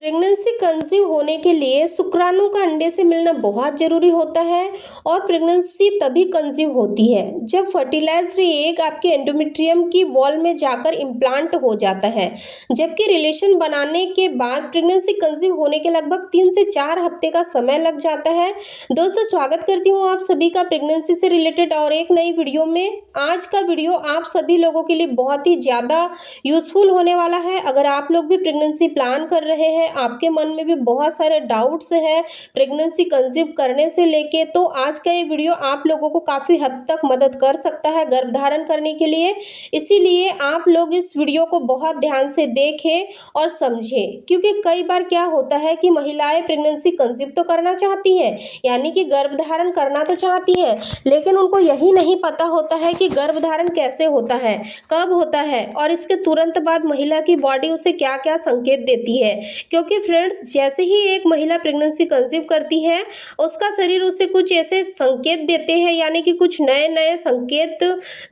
Pregnancy conceive होने के लिए शुक्राणु का अंडे से मिलना बहुत जरूरी होता है और प्रेगनेंसी तभी कंसीव होती है जब फर्टिलाइज्ड एग आपके एंडोमेट्रियम की वॉल में जाकर इम्प्लांट हो जाता है। जबकि रिलेशन बनाने के बाद प्रेगनेंसी कंसीव होने के लगभग 3 से 4 हफ्ते का समय लग जाता है। दोस्तों, स्वागत करती हूँ आप सभी का प्रेगनेंसी से रिलेटेड और एक नई वीडियो में। आज का वीडियो आप सभी लोगों के लिए बहुत ही ज़्यादा यूजफुल होने वाला है। अगर आप लोग भी प्रेगनेंसी प्लान कर रहे हैं, आपके मन में भी बहुत सारे डाउट्स हैं प्रेगनेंसी कंसीव करने से लेके, तो आज का ये वीडियो आप लोगों को काफ़ी हद तक मदद कर सकता है गर्भधारण करने के लिए। इसीलिए आप लोग इस वीडियो को बहुत ध्यान से देखें और समझें, क्योंकि कई बार क्या होता है कि महिलाएं प्रेगनेंसी कंसीव तो करना चाहती हैं, यानी कि गर्भधारण करना तो चाहती हैं, लेकिन उनको यही नहीं पता होता है कि गर्भधारण कैसे होता है, कब होता है और इसके तुरंत बाद महिला की बॉडी उसे क्या क्या संकेत देती है। क्योंकि फ्रेंड्स, जैसे ही एक महिला प्रेगनेंसी कंसीव करती है, उसका शरीर उसे कुछ ऐसे संकेत देते हैं, यानी कि कुछ नए नए संकेत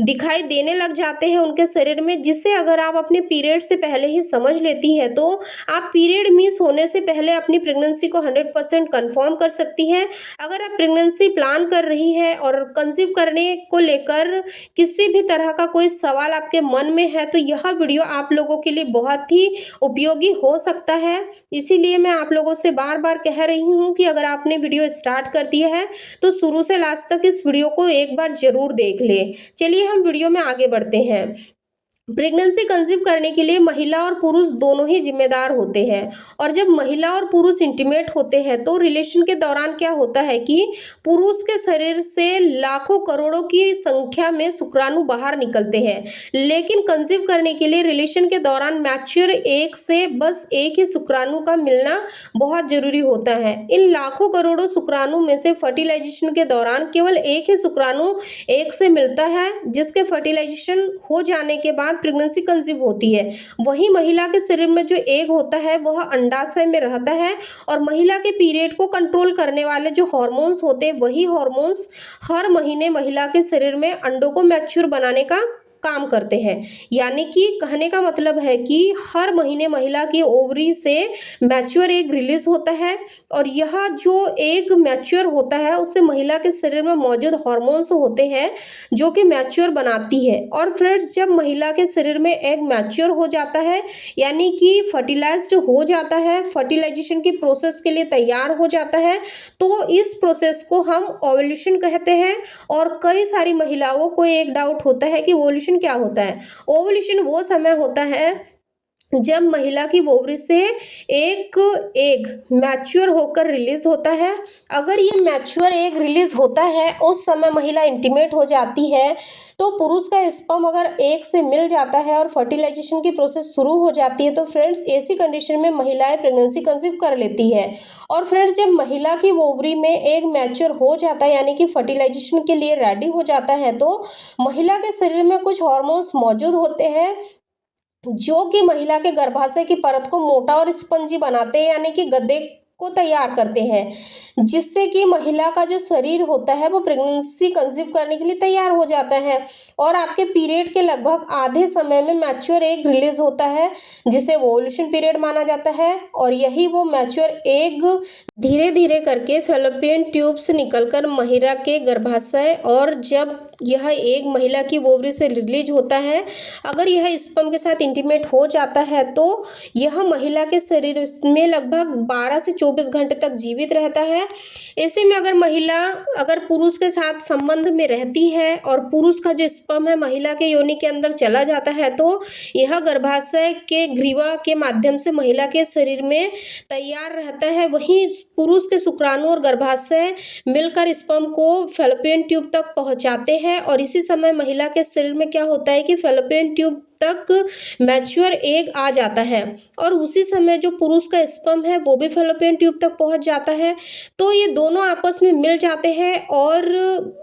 दिखाई देने लग जाते हैं उनके शरीर में, जिसे अगर आप अपने पीरियड से पहले ही समझ लेती है तो आप पीरियड मिस होने से पहले अपनी प्रेगनेंसी को 100% कंफर्म कर सकती हैं। अगर आप प्रेगनेंसी प्लान कर रही है और कंसीव करने को लेकर किसी भी तरह का कोई सवाल आपके मन में है, तो यह वीडियो आप लोगों के लिए बहुत ही उपयोगी हो सकता है। इसीलिए मैं आप लोगों से बार बार कह रही हूँ कि अगर आपने वीडियो स्टार्ट कर दिया है तो शुरू से लास्ट तक इस वीडियो को एक बार जरूर देख ले। चलिए हम वीडियो में आगे बढ़ते हैं। प्रेगनेंसी कंसीव करने के लिए महिला और पुरुष दोनों ही जिम्मेदार होते हैं, और जब महिला और पुरुष इंटीमेट होते हैं तो रिलेशन के दौरान क्या होता है कि पुरुष के शरीर से लाखों करोड़ों की संख्या में शुक्राणु बाहर निकलते हैं, लेकिन कंसीव करने के लिए रिलेशन के दौरान मैच्योर एग से बस एक ही शुक्राणु का मिलना बहुत जरूरी होता है। इन लाखों करोड़ों शुक्राणु में से फर्टिलाइजेशन के दौरान केवल एक ही शुक्राणु एग से मिलता है, जिसके फर्टिलाइजेशन हो जाने के बाद प्रेगनेंसी कंसीव होती है। वही महिला के शरीर में जो एग होता है वह अंडाशय में रहता है, और महिला के पीरियड को कंट्रोल करने वाले जो हार्मोन्स होते हैं, वही हार्मोन्स हर महीने महिला के शरीर में अंडों को मैच्योर बनाने का काम करते हैं। यानी कि कहने का मतलब है कि हर महीने महिला की ओवरी से मैच्योर एग रिलीज होता है, और यह जो एग मैच्योर होता है उससे महिला के शरीर में मौजूद हार्मोन्स होते हैं जो कि मैच्योर बनाती है। और फ्रेंड्स, जब महिला के शरीर में एग मैच्योर हो जाता है, यानी कि फर्टिलाइज्ड हो जाता है, फर्टिलाइजेशन की प्रोसेस के लिए तैयार हो जाता है, तो इस प्रोसेस को हम ओव्यूलेशन कहते हैं। और कई सारी महिलाओं को एक डाउट होता है कि ओव्यूलेशन क्या होता है। ओव्यूलेशन वो समय होता है जब महिला की ओवरी से एक एग मैच्योर होकर रिलीज होता है। अगर ये मैच्योर एग रिलीज होता है, उस समय महिला इंटीमेट हो जाती है, तो पुरुष का स्पर्म अगर एग से मिल जाता है और फर्टिलाइजेशन की प्रोसेस शुरू हो जाती है, तो फ्रेंड्स ऐसी कंडीशन में महिलाएं प्रेगनेंसी कंसीव कर लेती है। और फ्रेंड्स, जब महिला की ओवरी में एग मैच्योर हो जाता है, यानी कि फर्टिलाइजेशन के लिए रेडी हो जाता है, तो महिला के शरीर में कुछ हार्मोन्स मौजूद होते हैं जो कि महिला के गर्भाशय की परत को मोटा और स्पंजी बनाते हैं, यानी कि गद्दे को तैयार करते हैं, जिससे कि महिला का जो शरीर होता है वो प्रेगनेंसी कंसीव करने के लिए तैयार हो जाता है। और आपके पीरियड के लगभग आधे समय में मैच्योर एग रिलीज होता है, जिसे ओव्यूलेशन पीरियड माना जाता है। और यही वो मैच्योर एग धीरे धीरे करके फैलोपियन ट्यूब से निकलकर महिला के गर्भाशय, और जब यह एक महिला की ओवरी से रिलीज होता है, अगर यह स्पर्म के साथ इंटीमेट हो जाता है, तो यह महिला के शरीर में लगभग 12 से 24 घंटे तक जीवित रहता है। ऐसे में अगर पुरुष के साथ संबंध में रहती है और पुरुष का जो स्पर्म है महिला के योनि के अंदर चला जाता है, तो यह गर्भाशय के ग्रीवा के माध्यम से महिला के शरीर में तैयार रहता है। वहीं पुरुष के शुक्राणु और गर्भाशय मिलकर स्पर्म को फैलोपियन ट्यूब तक पहुंचाते हैं, और इसी समय महिला के शरीर में क्या होता है कि फैलोपियन ट्यूब तक मैच्योर एग आ जाता है, और उसी समय जो पुरुष का स्पर्म है वो भी फैलोपियन ट्यूब तक पहुंच जाता है। तो ये दोनों आपस में मिल जाते हैं और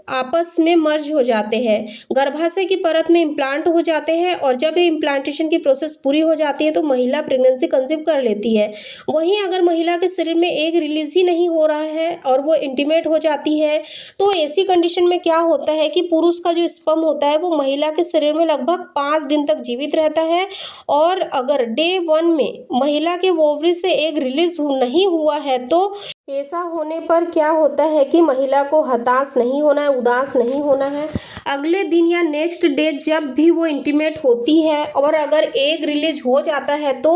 आपस में मर्ज हो जाते हैं, गर्भाशय की परत में इम्प्लांट हो जाते हैं, और जब ये इम्प्लांटेशन की प्रोसेस पूरी हो जाती है तो महिला प्रेगनेंसी कंसीव कर लेती है। वहीं अगर महिला के शरीर में एग रिलीज ही नहीं हो रहा है और वो इंटीमेट हो जाती है, तो ऐसी कंडीशन में क्या होता है कि पुरुष का जो स्पर्म होता है वो महिला के शरीर में लगभग 5 दिन तक जीवित रहता है। और अगर डे 1 में महिला के ओवरी से एग रिलीज नहीं हुआ है तो ऐसा होने पर क्या होता है कि महिला को हताश नहीं होना है, उदास नहीं होना है। अगले दिन या नेक्स्ट डे जब भी वो इंटीमेट होती है और अगर एग रिलीज हो जाता है तो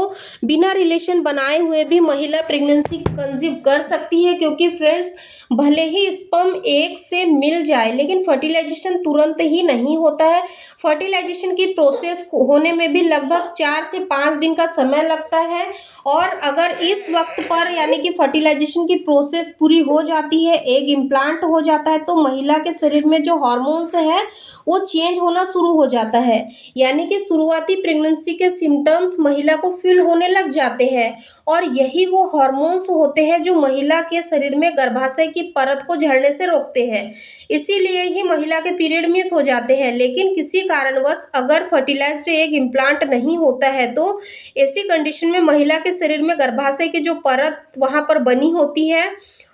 बिना रिलेशन बनाए हुए भी महिला प्रेगनेंसी कंसीव कर सकती है, क्योंकि फ्रेंड्स भले ही स्पर्म एग से मिल जाए लेकिन फर्टिलाइजेशन तुरंत ही नहीं होता है। फर्टिलाइजेशन की प्रोसेस होने में भी लगभग 4 से 5 दिन का समय लगता है। और अगर इस वक्त पर यानी कि फर्टिलाइजेशन की प्रोसेस पूरी हो जाती है, एग इम्प्लांट हो जाता है, तो महिला के शरीर में जो हार्मोन्स है वो चेंज होना शुरू हो जाता है। यानी कि शुरुआती प्रेगनेंसी के सिम्टम्स महिला को फील होने लग जाते हैं और यही वो हार्मोन्स होते हैं जो महिला के शरीर में गर्भाशय की परत को झड़ने से रोकते हैं। इसीलिए ही महिला के पीरियड मिस हो जाते हैं। लेकिन किसी कारणवश अगर फर्टिलाइज्ड एग इम्प्लांट नहीं होता है तो ऐसी कंडीशन में महिला के शरीर में गर्भाशय की जो परत वहाँ पर बनी होती है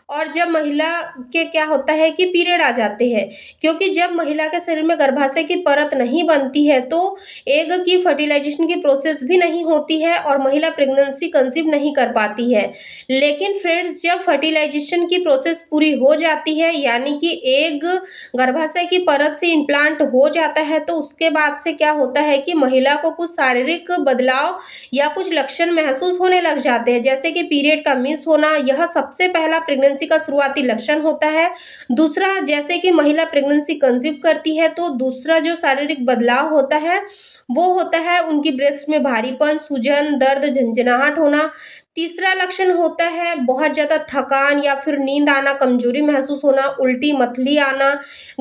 और जब महिला के क्या होता है कि पीरियड आ जाते हैं, क्योंकि जब महिला के शरीर में गर्भाशय की परत नहीं बनती है तो एग की फर्टिलाइजेशन की प्रोसेस भी नहीं होती है और महिला प्रेगनेंसी कंसीव नहीं कर पाती है। लेकिन फ्रेंड्स जब फर्टिलाइजेशन की प्रोसेस पूरी हो जाती है यानी कि एग गर्भाशय की परत से इम्प्लांट हो जाता है तो उसके बाद से क्या होता है कि महिला को कुछ शारीरिक बदलाव या कुछ लक्षण महसूस होने लग जाते हैं, जैसे कि पीरियड का मिस होना। यह सबसे पहला प्रेगनेंसी का शुरुआती लक्षण होता है। दूसरा, जैसे कि महिला प्रेगनेंसी कंसीव करती है तो दूसरा जो शारीरिक बदलाव होता है वो होता है उनकी ब्रेस्ट में भारीपन, सूजन, दर्द, झंझनाहट होना। तीसरा लक्षण होता है बहुत ज़्यादा थकान या फिर नींद आना, कमजोरी महसूस होना, उल्टी मतली आना,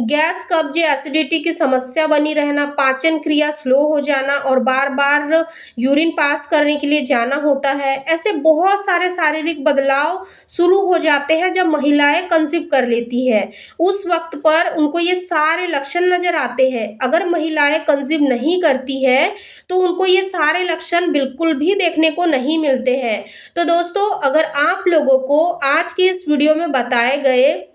गैस, कब्ज, एसिडिटी की समस्या बनी रहना, पाचन क्रिया स्लो हो जाना और बार बार यूरिन पास करने के लिए जाना होता है। ऐसे बहुत सारे शारीरिक बदलाव शुरू हो जाते हैं जब महिलाएं कंसीव कर लेती है। उस वक्त पर उनको ये सारे लक्षण नजर आते हैं। अगर महिलाएं कंसीव नहीं करती है तो उनको ये सारे लक्षण बिल्कुल भी देखने को नहीं मिलते हैं। तो दोस्तों, अगर आप लोगों को आज की इस वीडियो में बताए गए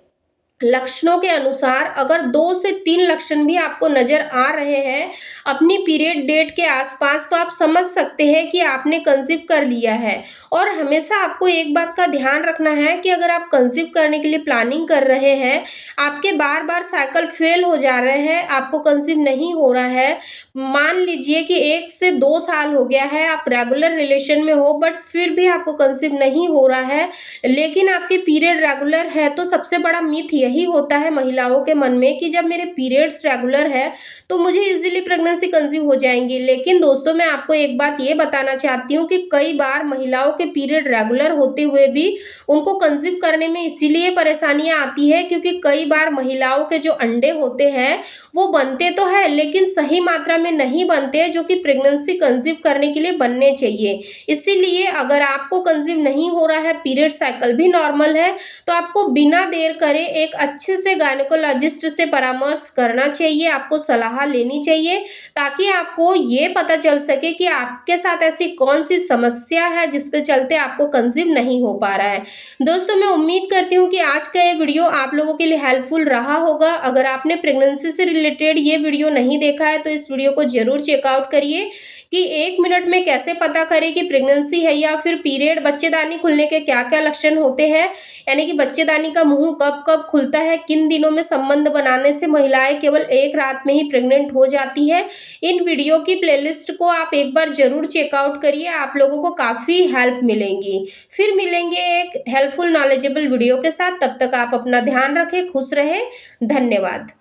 लक्षणों के अनुसार अगर 2 से 3 लक्षण भी आपको नजर आ रहे हैं अपनी पीरियड डेट के आसपास, तो आप समझ सकते हैं कि आपने कंसीव कर लिया है। और हमेशा आपको एक बात का ध्यान रखना है कि अगर आप कंसीव करने के लिए प्लानिंग कर रहे हैं, आपके बार बार साइकिल फेल हो जा रहे हैं, आपको कंसीव नहीं हो रहा है, मान लीजिए कि 1 से 2 साल हो गया है, आप रेगुलर रिलेशन में हो बट फिर भी आपको कंसीव नहीं हो रहा है, लेकिन आपके पीरियड रेगुलर है, तो सबसे बड़ा मिथ यही होता है महिलाओं के मन में कि जब मेरे पीरियड्स रेगुलर है तो मुझे इजीली प्रेगनेंसी कंसीव हो जाएंगी। लेकिन दोस्तों, मैं आपको एक बात ये बताना चाहती हूँ कि कई बार महिलाओं के पीरियड रेगुलर होते हुए भी उनको कंसीव करने में इसीलिए परेशानियां आती है क्योंकि कई बार महिलाओं के जो अंडे होते हैं वो बनते तो है लेकिन सही मात्रा में नहीं बनते जो कि प्रेगनेंसी कंसीव करने के लिए बनने चाहिए। इसीलिए अगर आपको कंसीव नहीं हो रहा है, पीरियड साइकिल भी नॉर्मल है, तो आपको बिना देर करे एक अच्छे से गायनेकोलॉजिस्ट से परामर्श करना चाहिए, आपको सलाह लेनी चाहिए ताकि आपको ये पता चल सके कि आपके साथ ऐसी कौन सी समस्या है जिसके चलते आपको कंसीव नहीं हो पा रहा है। दोस्तों, मैं उम्मीद करती हूँ कि आज का ये वीडियो आप लोगों के लिए हेल्पफुल रहा होगा। अगर आपने प्रेगनेंसी से रिलेटेड ये वीडियो नहीं देखा है तो इस वीडियो को जरूर चेकआउट करिए कि 1 मिनट में कैसे पता करें कि प्रेगनेंसी है या फिर पीरियड, बच्चेदानी खुलने के क्या क्या लक्षण होते हैं, यानी कि बच्चेदानी का मुंह कब कब खुलता है, किन दिनों में संबंध बनाने से महिलाएं केवल एक रात में ही प्रेग्नेंट हो जाती है। इन वीडियो की प्लेलिस्ट को आप एक बार जरूर चेकआउट करिए, आप लोगों को काफ़ी हेल्प मिलेंगी। फिर मिलेंगे एक हेल्पफुल नॉलेजेबल वीडियो के साथ, तब तक आप अपना ध्यान रखें, खुश रहें। धन्यवाद।